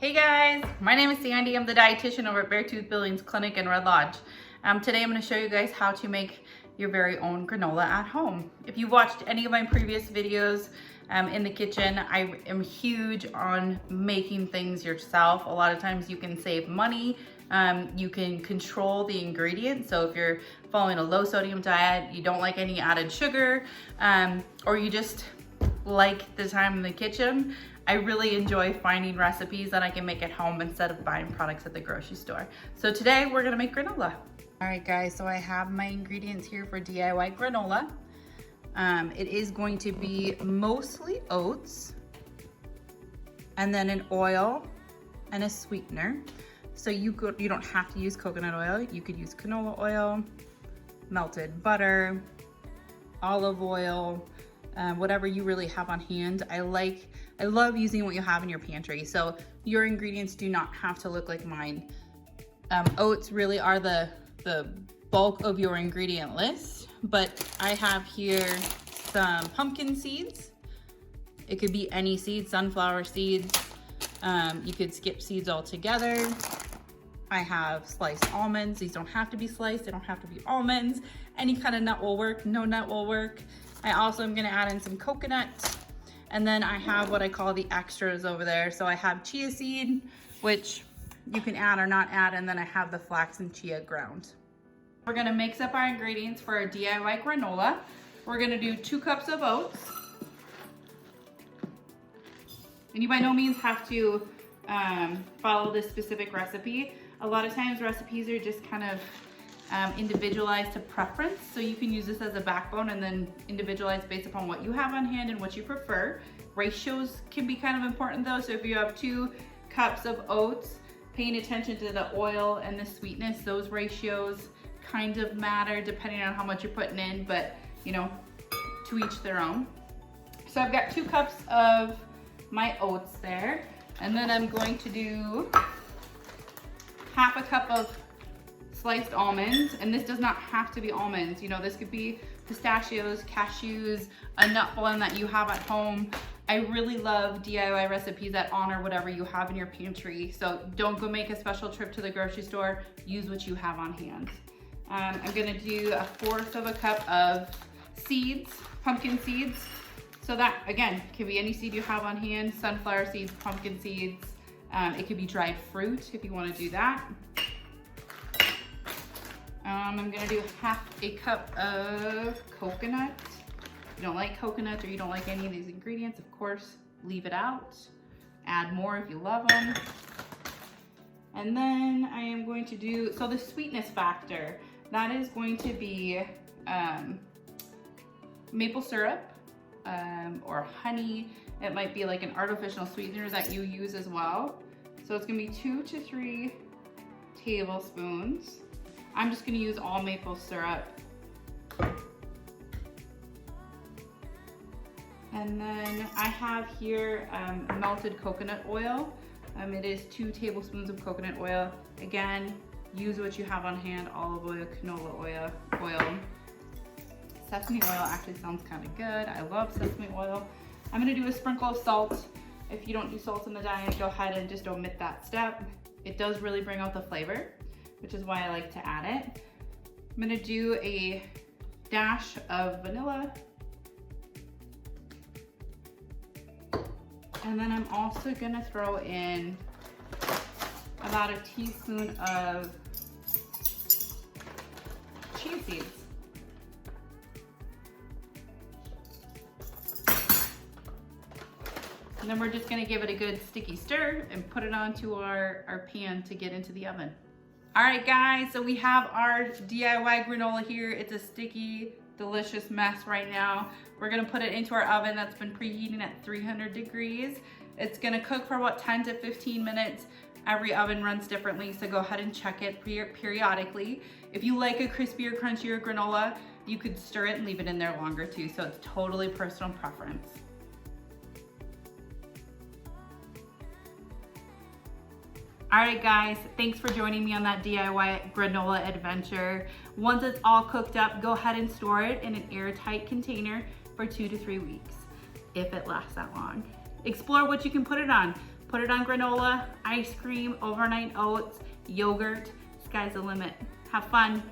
Hey guys, my name is Sandy. I'm the dietitian over at Beartooth Billings Clinic in Red Lodge. Today I'm going to show you guys how to make your very own granola at home. If you've watched any of my previous videos in the kitchen, I am huge on making things yourself. A lot of times you can save money. You can control the ingredients. So if you're following a low sodium diet, you don't like any added sugar, or you just like the time in the kitchen, I really enjoy finding recipes that I can make at home instead of buying products at the grocery store. So today we're gonna make granola. All right guys, so I have my ingredients here for DIY granola. It is going to be mostly oats and then an oil and a sweetener. So you don't have to use coconut oil. You could use canola oil, melted butter, olive oil, whatever you really have on hand. I love using what you have in your pantry. So your ingredients do not have to look like mine. Oats really are the bulk of your ingredient list, but I have here some pumpkin seeds. It could be any seeds, sunflower seeds. You could skip seeds altogether. I have sliced almonds. These don't have to be sliced. They don't have to be almonds. Any kind of nut will work. No nut will work. I also am gonna add in some coconut. And then I have what I call the extras over there. So I have chia seed, which you can add or not add. And then I have the flax and chia ground. We're gonna mix up our ingredients for our DIY granola. We're gonna do 2 cups of oats. And you by no means have to follow this specific recipe. A lot of times recipes are just kind of individualized to preference. So you can use this as a backbone and then individualize based upon what you have on hand and what you prefer. Ratios can be kind of important though. So if you have 2 cups of oats, paying attention to the oil and the sweetness, those ratios kind of matter depending on how much you're putting in, but you know, to each their own. So I've got 2 cups of my oats there. And then I'm going to do half a cup of sliced almonds, and this does not have to be almonds. You know, this could be pistachios, cashews, a nut blend that you have at home. I really love DIY recipes that honor whatever you have in your pantry. So don't go make a special trip to the grocery store. Use what you have on hand. I'm gonna do 1/4 of a cup of seeds, pumpkin seeds. So that, again, can be any seed you have on hand, sunflower seeds, pumpkin seeds. It could be dried fruit if you wanna do that. I'm gonna do half a cup of coconut. If you don't like coconut or you don't like any of these ingredients, of course, leave it out. Add more if you love them. And then I am going to do, so the sweetness factor, that is going to be maple syrup or honey. It might be like an artificial sweetener that you use as well. So it's gonna be 2 to 3 tablespoons. I'm just gonna use all maple syrup. And then I have here melted coconut oil. It is 2 tablespoons of coconut oil. Again, use what you have on hand, olive oil, canola oil. Sesame oil actually sounds kind of good. I love sesame oil. I'm gonna do a sprinkle of salt. If you don't do salt in the diet, go ahead and just omit that step. It does really bring out the flavor, which is why I like to add it. I'm gonna do a dash of vanilla. And then I'm also gonna throw in about a teaspoon of chia seeds. And then we're just gonna give it a good sticky stir and put it onto our pan to get into the oven. All right guys, so we have our DIY granola here. It's a sticky, delicious mess right now. We're gonna put it into our oven that's been preheating at 300 degrees. It's gonna cook for about 10 to 15 minutes. Every oven runs differently, so go ahead and check it periodically. If you like a crispier, crunchier granola, you could stir it and leave it in there longer too, so it's totally personal preference. All right guys, thanks for joining me on that DIY granola adventure. Once it's all cooked up, go ahead and store it in an airtight container for 2 to 3 weeks, if it lasts that long. Explore what you can put it on. Put it on granola. I ice cream, overnight oats, yogurt. Sky's the limit. Have fun.